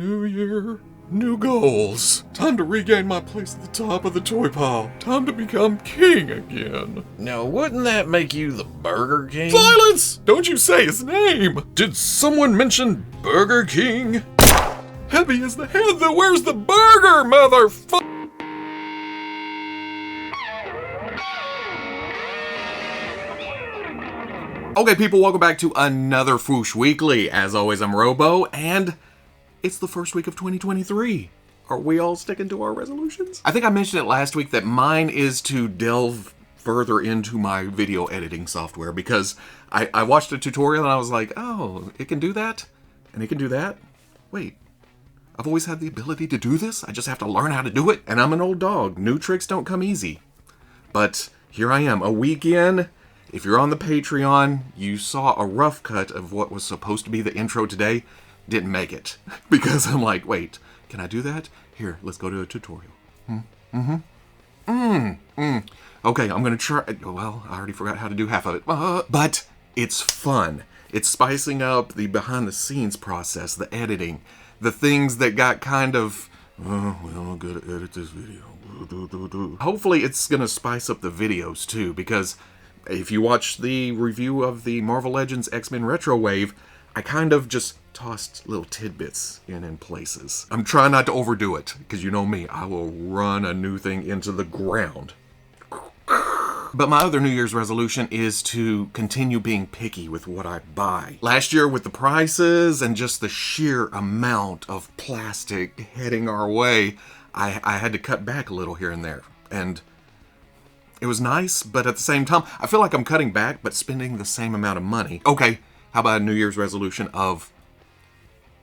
New year, new goals. Time to regain my place at the top of the toy pile. Time to become king again. Now, wouldn't that make you the Burger King? Silence! Don't you say his name! Did someone mention Burger King? Heavy is the head that wears the burger, motherfucker! Okay, people, welcome back to another Fwoosh Weekly. As always, I'm Robo, and it's the first week of 2023. Are we all sticking to our resolutions? I think I mentioned it last week that mine is to delve further into my video editing software because I watched a tutorial and I was like, oh, it can do that? And it can do that? Wait, I've always had the ability to do this? I just have to learn how to do it? And I'm an old dog. New tricks don't come easy. But here I am, a week in. If you're on the Patreon, you saw a rough cut of what was supposed to be the intro today. Didn't make it. Because I'm like, wait, can I do that? Here, let's go to a tutorial. Okay, I'm gonna try. Well, I already forgot how to do half of it. But it's fun. It's spicing up the behind-the-scenes process, the editing, the things that got kind of, well, I'm gonna edit this video. Hopefully it's gonna spice up the videos too, because if you watch the review of the Marvel Legends X-Men Retro Wave, I kind of just tossed little tidbits in places. I'm trying not to overdo it, because you know me, I will run a new thing into the ground. But my other New Year's resolution is to continue being picky with what I buy. Last year, with the prices and just the sheer amount of plastic heading our way, I had to cut back a little here and there. And it was nice, but at the same time, I feel like I'm cutting back, but spending the same amount of money. Okay, how about a New Year's resolution of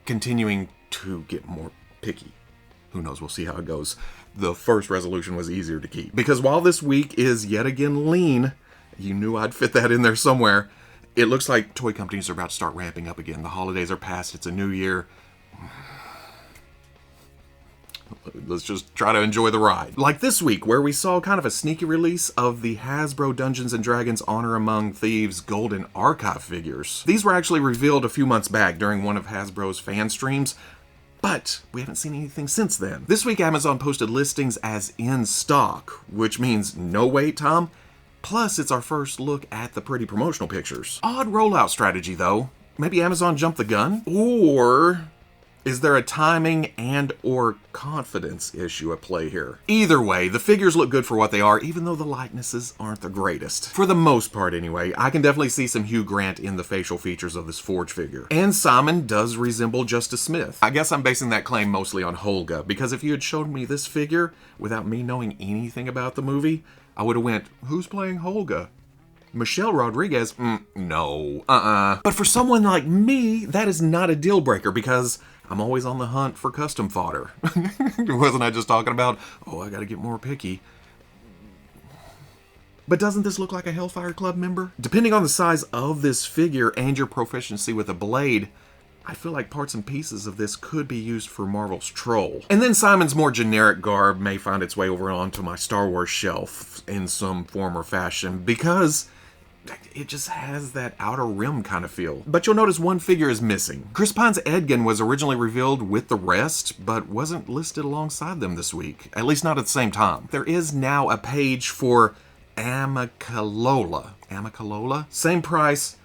continuing to get more picky? Who knows, we'll see how it goes. The first resolution was easier to keep. Because while this week is yet again lean, you knew I'd fit that in there somewhere, it looks like toy companies are about to start ramping up again. The holidays are past, it's a new year. Let's just try to enjoy the ride. Like this week, where we saw kind of a sneaky release of the Hasbro Dungeons Dragons Honor Among Thieves Golden Archive figures. These were actually revealed a few months back during one of Hasbro's fan streams, but we haven't seen anything since then. This week, Amazon posted listings as in stock, which means no wait time, plus it's our first look at the pretty promotional pictures. Odd rollout strategy, though. Maybe Amazon jumped the gun? Or is there a timing and or confidence issue at play here? Either way, the figures look good for what they are, even though the likenesses aren't the greatest. For the most part anyway, I can definitely see some Hugh Grant in the facial features of this Forge figure. And Simon does resemble Justice Smith. I guess I'm basing that claim mostly on Holga, because if you had shown me this figure without me knowing anything about the movie, I would have went, who's playing Holga? Michelle Rodriguez? No. But for someone like me, that is not a deal breaker because I'm always on the hunt for custom fodder. Wasn't I just talking about, oh, I gotta get more picky? But doesn't this look like a Hellfire Club member? Depending on the size of this figure and your proficiency with a blade, I feel like parts and pieces of this could be used for Marvel's Troll. And then Simon's more generic garb may find its way over onto my Star Wars shelf in some form or fashion, because it just has that Outer Rim kind of feel. But you'll notice one figure is missing. Chris Pine's Edgin was originally revealed with the rest, but wasn't listed alongside them this week. At least not at the same time. There is now a page for Amicalola. Amicalola? Same price,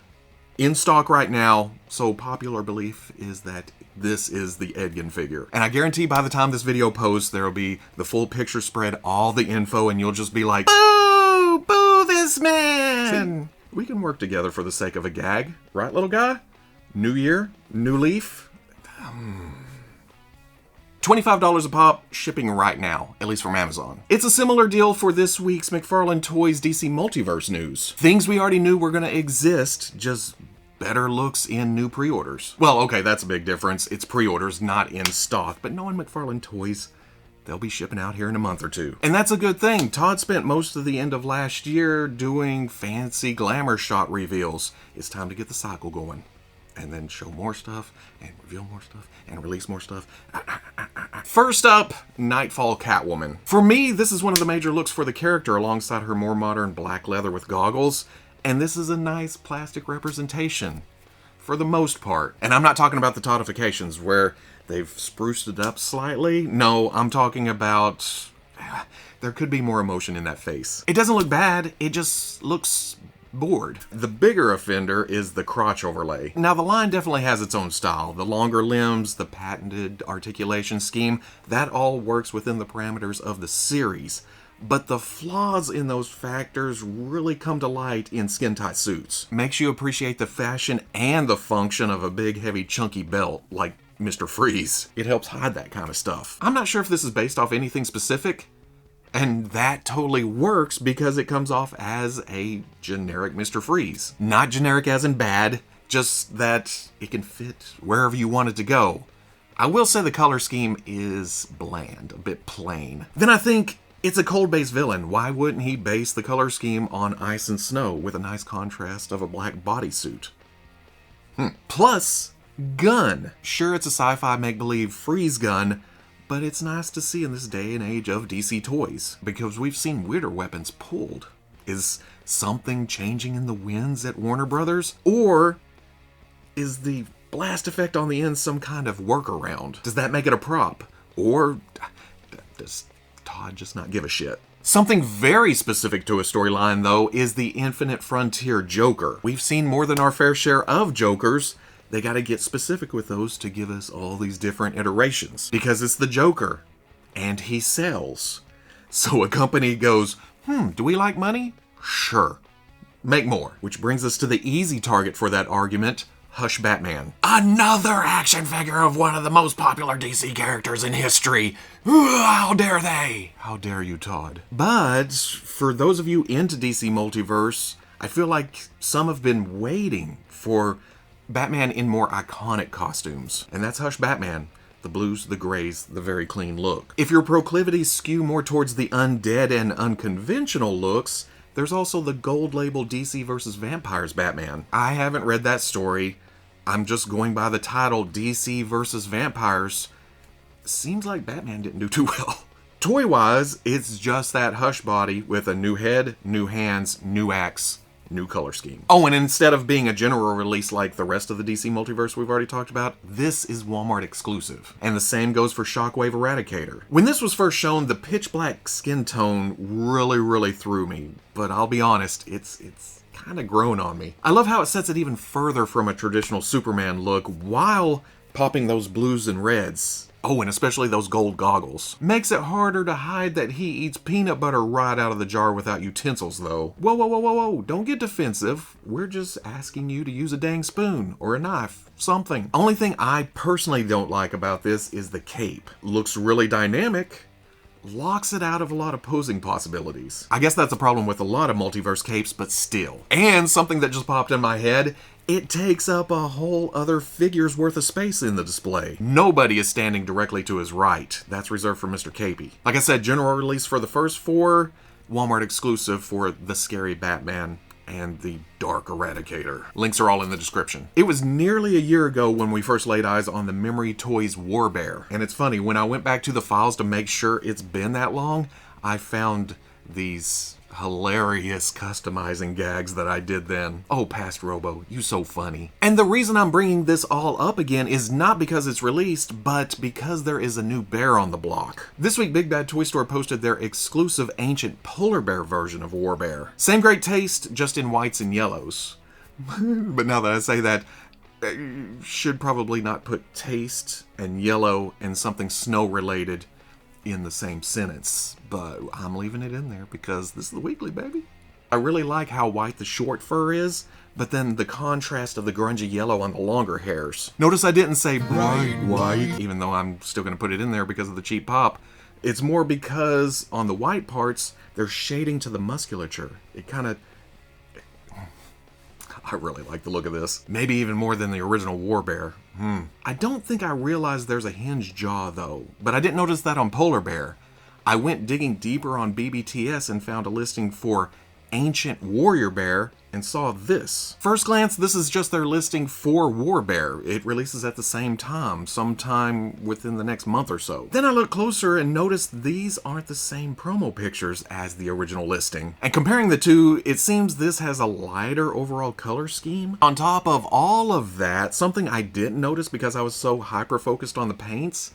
in stock right now, so popular belief is that this is the Edgin figure. And I guarantee by the time this video posts, there will be the full picture spread, all the info, and you'll just be like, boo! Boo this man! See, we can work together for the sake of a gag. Right, little guy? New year, new leaf. $25 a pop, shipping right now, at least from Amazon. It's a similar deal for this week's McFarlane Toys DC Multiverse news. Things we already knew were gonna exist, just better looks in new pre-orders. Well, okay, that's a big difference. It's pre-orders, not in stock, but knowing McFarlane Toys, they'll be shipping out here in a month or two. And that's a good thing. Todd spent most of the end of last year doing fancy glamour shot reveals. It's time to get the cycle going. And then show more stuff, and reveal more stuff, and release more stuff. First up, Nightfall Catwoman. For me, this is one of the major looks for the character alongside her more modern black leather with goggles, and this is a nice plastic representation. for the most part. And I'm not talking about the todifications where they've spruced it up slightly. No, I'm talking about... there could be more emotion in that face. It doesn't look bad, it just looks bored. The bigger offender is the crotch overlay. Now the line definitely has its own style. The longer limbs, the patented articulation scheme, that all works within the parameters of the series. But the flaws in those factors really come to light in skin-tight suits. Makes you appreciate the fashion and the function of a big, heavy, chunky belt, like Mr. Freeze. It helps hide that kind of stuff. I'm not sure if this is based off anything specific, and that totally works because it comes off as a generic Mr. Freeze. Not generic as in bad, just that it can fit wherever you want it to go. I will say the color scheme is bland, a bit plain. Then I think it's a cold-based villain. Why wouldn't he base the color scheme on ice and snow with a nice contrast of a black bodysuit? Plus, gun. Sure, it's a sci-fi make-believe freeze gun, but it's nice to see in this day and age of DC toys, because we've seen weirder weapons pulled. Is something changing in the winds at Warner Brothers? Or is the blast effect on the end some kind of workaround? Does that make it a prop? Or does Todd just not give a shit? Something very specific to a storyline, though, is the Infinite Frontier Joker. We've seen more than our fair share of Jokers. They gotta get specific with those to give us all these different iterations. Because it's the Joker, and he sells. So a company goes, do we like money? Sure. Make more. Which brings us to the easy target for that argument, Hush Batman. Another action figure of one of the most popular DC characters in history. How dare they? How dare you, Todd? But for those of you into DC Multiverse, I feel like some have been waiting for Batman in more iconic costumes. And that's Hush Batman. The blues, the grays, the very clean look. If your proclivities skew more towards the undead and unconventional looks, there's also the gold label DC vs. Vampires Batman. I haven't read that story. I'm just going by the title, DC vs. Vampires. Seems like Batman didn't do too well. Toy-wise, it's just that Hush body with a new head, new hands, new axe, new color scheme. Oh, and instead of being a general release like the rest of the DC Multiverse we've already talked about, this is Walmart exclusive. And the same goes for Shockwave Eradicator. When this was first shown, the pitch black skin tone really threw me. But I'll be honest, it's kind of grown on me. I love how it sets it even further from a traditional Superman look while popping those blues and reds. Oh, and especially those gold goggles. Makes it harder to hide that he eats peanut butter right out of the jar without utensils, though. Whoa, don't get defensive. We're just asking you to use a dang spoon, or a knife, something. Only thing I personally don't like about this is the cape. Looks really dynamic, locks it out of a lot of posing possibilities. I guess that's a problem with a lot of multiverse capes, but still. And something that just popped in my head, it takes up a whole other figure's worth of space in the display. Nobody is standing directly to his right. That's reserved for Mr. Capey. Like I said, general release for the first 4, Walmart exclusive for the scary Batman and the Dark Eradicator. Links are all in the description. It was nearly a year ago when we first laid eyes on the Memory Toys Warbear. And it's funny, when I went back to the files to make sure it's been that long, I found these hilarious customizing gags that I did then. Oh, past Robo, you so funny. And the reason I'm bringing this all up again is not because it's released, but because there is a new bear on the block. This week, Big Bad Toy Store posted their exclusive ancient polar bear version of Warbear. Same great taste, just in whites and yellows. But now that I say that, should probably not put taste and yellow and something snow related in the same sentence, but I'm leaving it in there because this is the weekly, baby. I really like how white the short fur is, but then the contrast of the grungy yellow on the longer hairs. Notice I didn't say bright white, even though I'm still going to put it in there because of the cheap pop. It's more because on the white parts, they're shading to the musculature. It kind of... I really like the look of this. Maybe even more than the original Warbear. I don't think I realized there's a hinged jaw, though. But I didn't notice that on Polar Bear. I went digging deeper on BBTS and found a listing for Ancient Warrior Bear and saw this. First glance, this is just their listing for Warbear. It releases at the same time, sometime within the next month or so. Then I looked closer and noticed these aren't the same promo pictures as the original listing. And comparing the two, it seems this has a lighter overall color scheme. On top of all of that, something I didn't notice because I was so hyper-focused on the paints,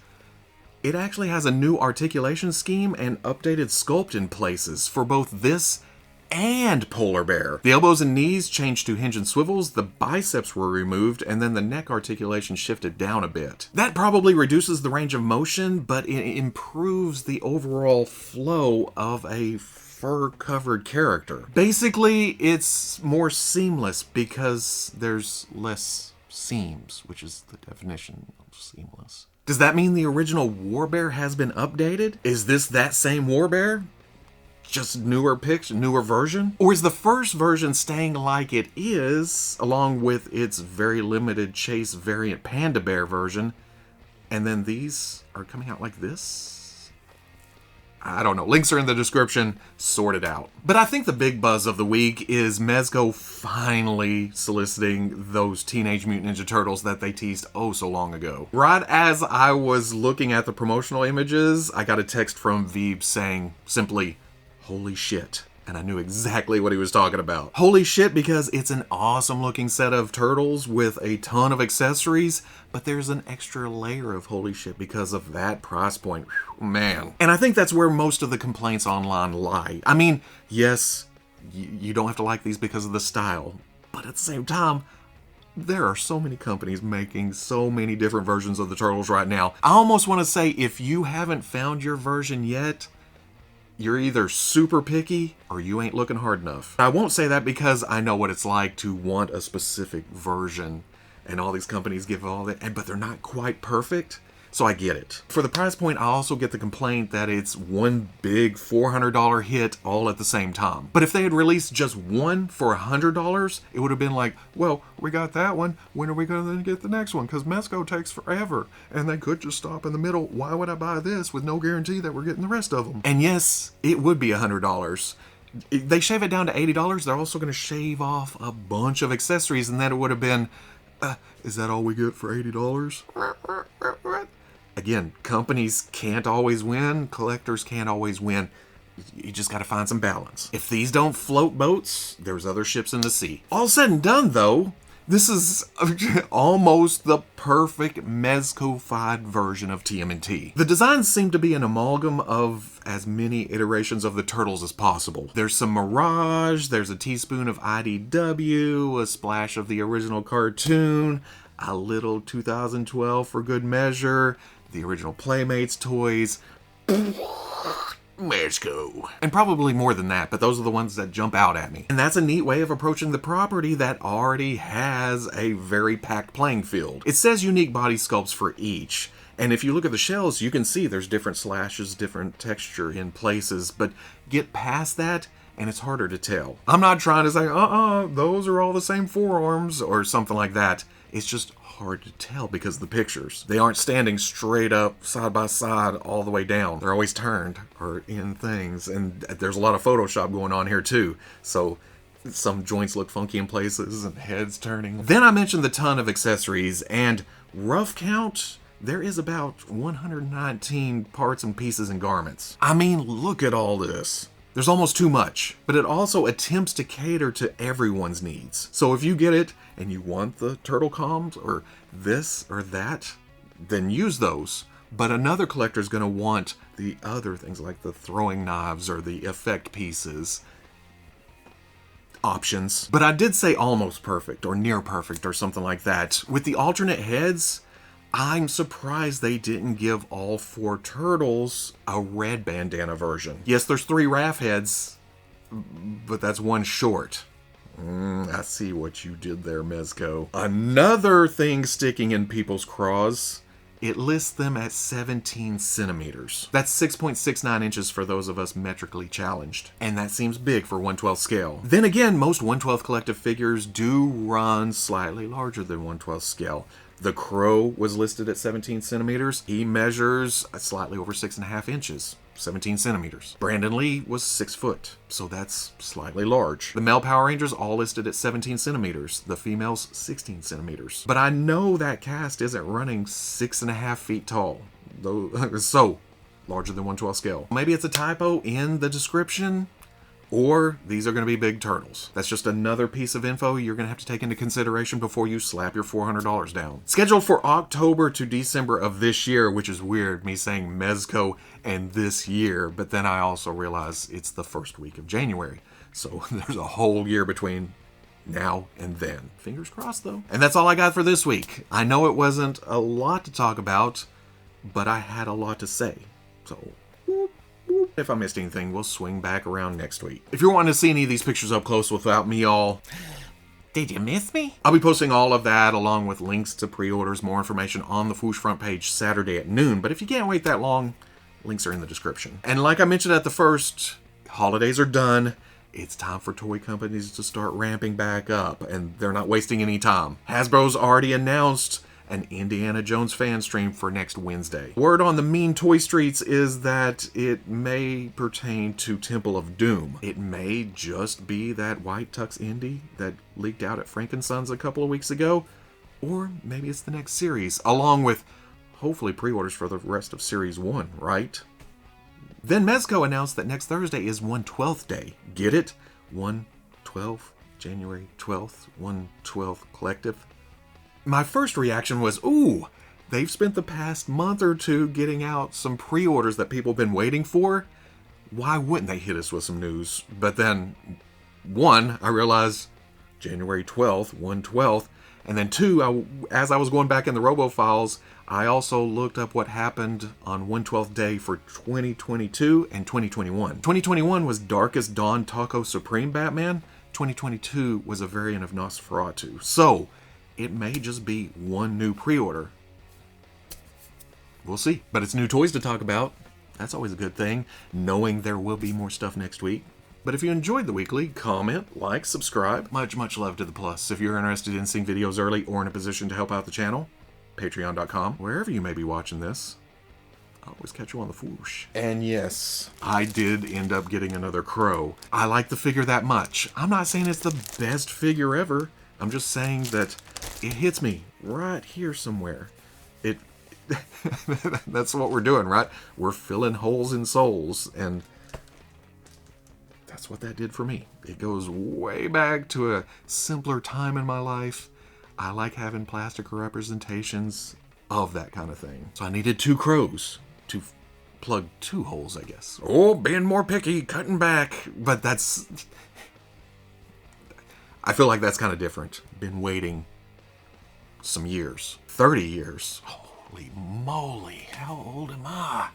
it actually has a new articulation scheme and updated sculpt in places for both this and Polar Bear. The elbows and knees changed to hinge and swivels, the biceps were removed, and then the neck articulation shifted down a bit. That probably reduces the range of motion, but it improves the overall flow of a fur-covered character. Basically, it's more seamless because there's less seams, which is the definition of seamless. Does that mean the original Warbear has been updated? Is this that same Warbear? Just newer pics, newer version? Or is the first version staying like it is, along with its very limited chase variant Panda Bear version, and then these are coming out like this? I don't know. Links are in the description. Sort it out. But I think the big buzz of the week is Mezco finally soliciting those Teenage Mutant Ninja Turtles that they teased oh so long ago. Right as I was looking at the promotional images, I got a text from Veeb saying simply, "Holy shit." And I knew exactly what he was talking about. Holy shit, because it's an awesome looking set of turtles with a ton of accessories, but there's an extra layer of holy shit because of that price point. Whew, man. And I think that's where most of the complaints online lie. I mean, yes, you don't have to like these because of the style, but at the same time, there are so many companies making so many different versions of the turtles right now. I almost want to say, if you haven't found your version yet, you're either super picky or you ain't looking hard enough. I won't say that because I know what it's like to want a specific version, and all these companies give all that, but they're not quite perfect. So I get it. For the price point, I also get the complaint that it's one big $400 hit all at the same time. But if they had released just one for $100, it would have been like, well, we got that one. When are we going to get the next one? Because Mezco takes forever. And they could just stop in the middle. Why would I buy this with no guarantee that we're getting the rest of them? And yes, it would be $100. They shave it down to $80. They're also going to shave off a bunch of accessories. And then it would have been, is that all we get for $80? Again, companies can't always win, collectors can't always win. You just gotta find some balance. If these don't float boats, there's other ships in the sea. All said and done though, this is almost the perfect Mezco-fied version of TMNT. The designs seem to be an amalgam of as many iterations of the Turtles as possible. There's some Mirage, there's a teaspoon of IDW, a splash of the original cartoon, a little 2012 for good measure, the original Playmates toys, Mezco. And probably more than that, but those are the ones that jump out at me. And that's a neat way of approaching the property that already has a very packed playing field. It says unique body sculpts for each, and if you look at the shells, you can see there's different slashes, different texture in places, but get past that, and it's harder to tell. I'm not trying to say, those are all the same forearms, or something like that. It's just hard to tell because of the pictures. They aren't standing straight up, side by side, all the way down. They're always turned or in things, and there's a lot of Photoshop going on here too. So some joints look funky in places and heads turning. Then I mentioned the ton of accessories, and rough count, there is about 119 parts and pieces and garments. I mean, look at all this. There's almost too much, but it also attempts to cater to everyone's needs. So if you get it and you want the turtle comms or this or that, then use those. But another collector is going to want the other things like the throwing knives or the effect pieces options. But I did say almost perfect or near perfect or something like that. With the alternate heads, I'm surprised they didn't give all 4 turtles a red bandana version. Yes, there's 3 Raph heads, but that's one short. I see what you did there, Mezco. Another thing sticking in people's craws, it lists them at 17 centimeters. That's 6.69 inches for those of us metrically challenged. And that seems big for 1/12 scale. Then again, most 1/12 collective figures do run slightly larger than 1/12 scale. The Crow was listed at 17 centimeters. He measures slightly over 6.5 inches. 17 centimeters. Brandon Lee was 6 foot, so that's slightly large. The male Power Rangers all listed at 17 centimeters. The females, 16 centimeters. But I know that cast isn't running 6.5 feet tall. So, larger than 1/12 scale. Maybe it's a typo in the description, or these are going to be big turtles. That's just another piece of info you're going to have to take into consideration before you slap your $400 down. Scheduled for October to December of this year, which is weird, me saying Mezco and this year, but then I also realize it's the first week of January. So there's a whole year between now and then. Fingers crossed, though. And that's all I got for this week. I know it wasn't a lot to talk about, but I had a lot to say. So if I missed anything, we'll swing back around next week. If you're wanting to see any of these pictures up close without me all, did you miss me? I'll be posting all of that along with links to pre-orders, more information on the Fwoosh front page Saturday at noon. But if you can't wait that long, links are in the description. And like I mentioned at the first, holidays are done. It's time for toy companies to start ramping back up, and they're not wasting any time. Hasbro's already announced an Indiana Jones fan stream for next Wednesday. Word on the mean toy streets is that it may pertain to Temple of Doom. It may just be that white tux indie that leaked out at Frankensons a couple of weeks ago, or maybe it's the next series, along with hopefully pre-orders for the rest of Series 1, right? Then Mezco announced that next Thursday is 1/12th day. Get it? 1/12, January 12th, 1/12 collective. My first reaction was, ooh, they've spent the past month or two getting out some pre-orders that people have been waiting for. Why wouldn't they hit us with some news? But then, one, I realized January 12th, 1/12th, and then two, as I was going back in the Robo Files, I also looked up what happened on 1/12th day for 2022 and 2021. 2021 was Darkest Dawn Taco Supreme Batman. 2022 was a variant of Nosferatu. So, it may just be one new pre-order. We'll see. But it's new toys to talk about. That's always a good thing, knowing there will be more stuff next week. But if you enjoyed the weekly, comment, like, subscribe. Much love to the plus. If you're interested in seeing videos early or in a position to help out the channel, patreon.com. Wherever you may be watching this, I'll always catch you on the Fwoosh. And yes, I did end up getting another Crow. I like the figure that much. I'm not saying it's the best figure ever. I'm just saying that it hits me right here somewhere. That's what we're doing, right? We're filling holes in souls, and that's what that did for me. It goes way back to a simpler time in my life. I like having plastic representations of that kind of thing. So I needed 2 crows to plug 2 holes, I guess. Oh, being more picky, cutting back. But that's... I feel like that's kind of different. Been waiting some years. 30 years. Holy moly, how old am I?